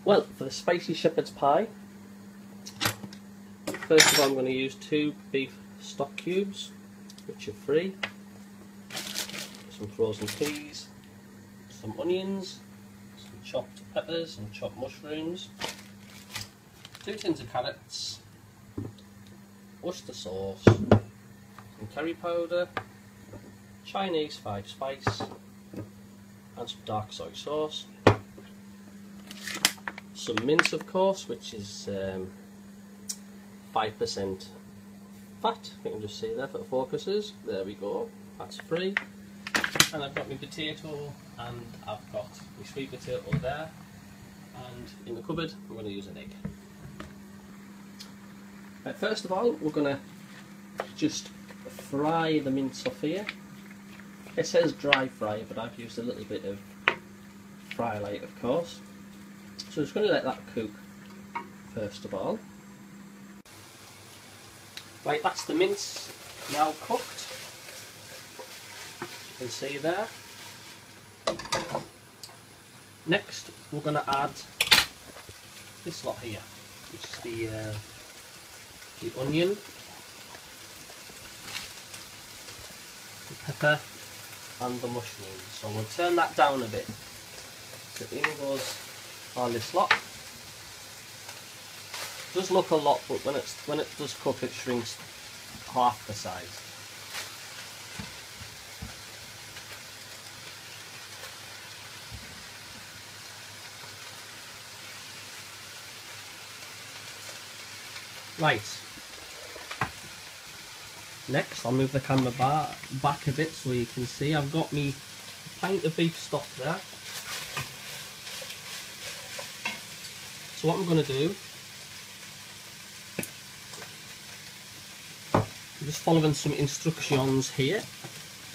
Well, for the spicy shepherd's pie, first of all I'm going to use 2 beef stock cubes, which are free, some frozen peas, some onions, some chopped peppers and chopped mushrooms, 2 tins of carrots, oyster sauce, some curry powder, Chinese 5 spice, and some dark soy sauce. Some mince, of course, which is 5% fat. You can just see there for the focuses. There we go. That's free. And I've got my potato, and I've got my sweet potato there. And in the cupboard, I'm going to use an egg. Right, first of all, we're going to just fry the mince off here. It says dry fry, but I've used a little bit of fry light, of course. So I'm just going to let that cook first of all. Right, that's the mince now cooked. You can see there. Next, we're going to add this lot here, which is the onion, the pepper, and the mushrooms. So we'll turn that down a bit. So in goes all this lot. It does look a lot, but when it does cook, it shrinks half the size. Right. Next, I'll move the camera back a bit so you can see. I've got me a pint of beef stock there. So what I'm going to do, I'm just following some instructions here.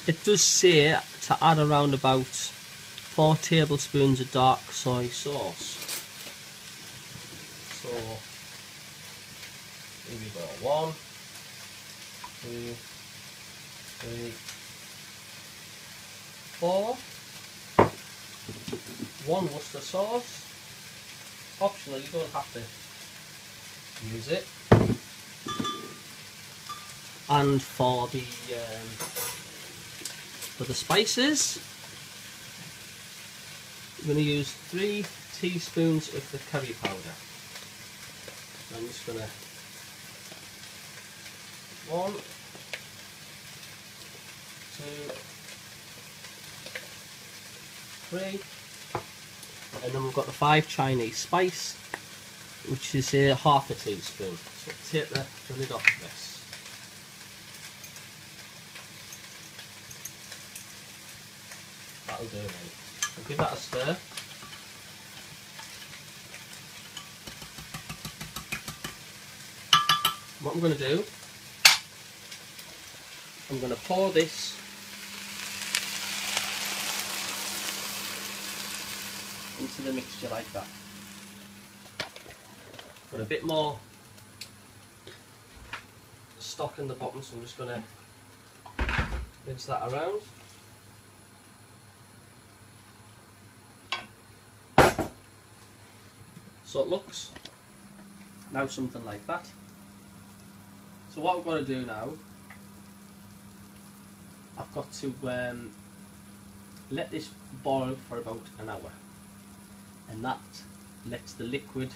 It does say to add around about 4 tablespoons of dark soy sauce. So here we go. 1, 2, 3, 4. 1 Worcester sauce. Optional, you don't have to use it. And for the spices, I'm going to use 3 teaspoons of the curry powder. I'm just going to 1, 2, 3. And then we've got the 5 Chinese spice, which is half a teaspoon. So take the lid off this. That'll do, mate. I'll give that a stir. What I'm going to do, I'm going to pour this into the mixture like that. Got a bit more stock in the bottom, so I'm just going to rinse that around. So it looks now something like that. So what I've got to do now, I've got to let this boil for about an hour, and that lets the liquid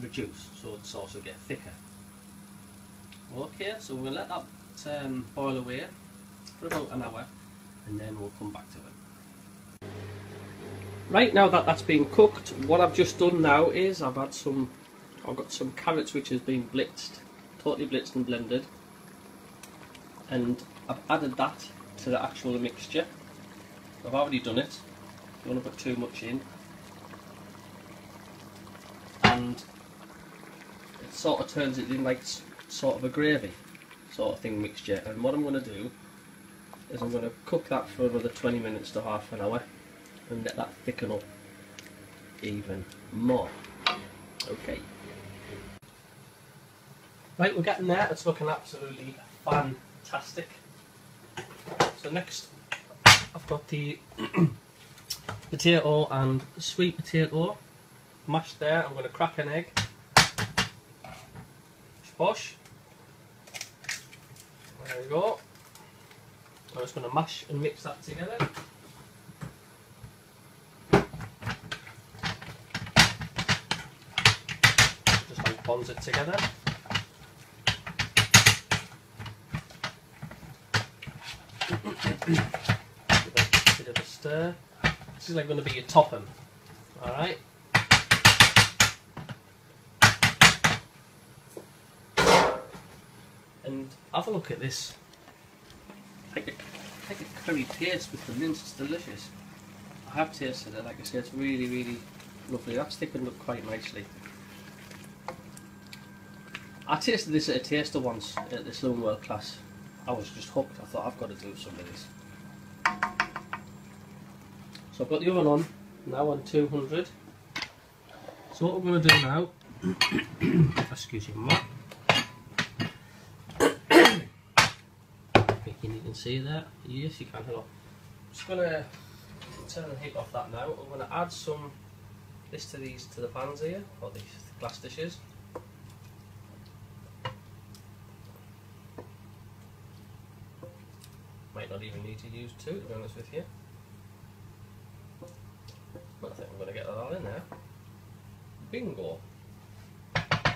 reduce, so it's also get thicker. Okay, so we'll let that boil away for about an hour, and then we'll come back to it. Right, now that that's been cooked, what I've just done now is I've got some carrots which has been blitzed, totally blitzed and blended, and I've added that to the actual mixture. I've already done it. You don't want to put too much in, and it sort of turns it in like sort of a gravy sort of thing mixture. And what I'm going to do is I'm going to cook that for another 20 minutes to half an hour and let that thicken up even more. Okay. Right, we're getting there. It's looking absolutely fantastic. So next, I've got the potato and sweet potato mashed there. I'm going to crack an egg. Posh. There we go. I'm just going to mash and mix that together. Just like bonds it together. Give a bit of a stir. This is like going to be your topping. Alright. And have a look at this. Like a curry paste with the mince, it's delicious. I have tasted it, like I said, it's really, really lovely. That's thickened up quite nicely. I tasted this at a taster once at the Sloan World class. I was just hooked. I thought I've got to do some of this. So I've got the oven on, now on 200. So what we're going to do now, excuse me, you can see that. Yes, you can. Hello. I'm just going to turn the heat off that now. I'm going to add some this to the pans here, or these glass dishes. Might not even need to use two, to be honest with you. But I think I'm going to get that all in there. Bingo. I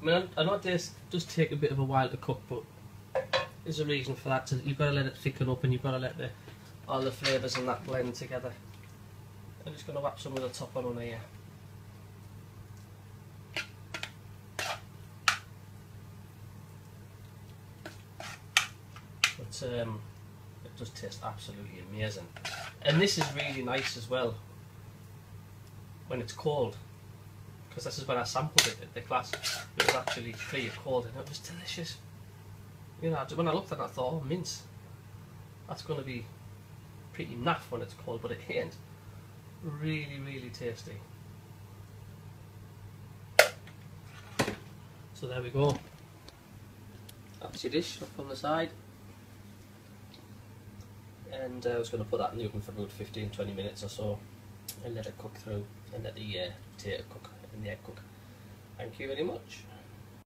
mean, I know this does take a bit of a while to cook, but there's a reason for that. You've got to let it thicken up, and you've got to let all the flavours and that blend together. I'm just going to wrap some of the top on here. But it does taste absolutely amazing. And this is really nice as well when it's cold, because this is when I sampled it at the class. It was actually pretty cold and it was delicious. You know, when I looked at it I thought, oh, mince, that's going to be pretty naff when it's cold, but it ain't. Really, really tasty. So there we go. That's your dish up on the side. And I was going to put that in the oven for about 15-20 minutes or so and let it cook through and let the potato cook and the egg cook. Thank you very much.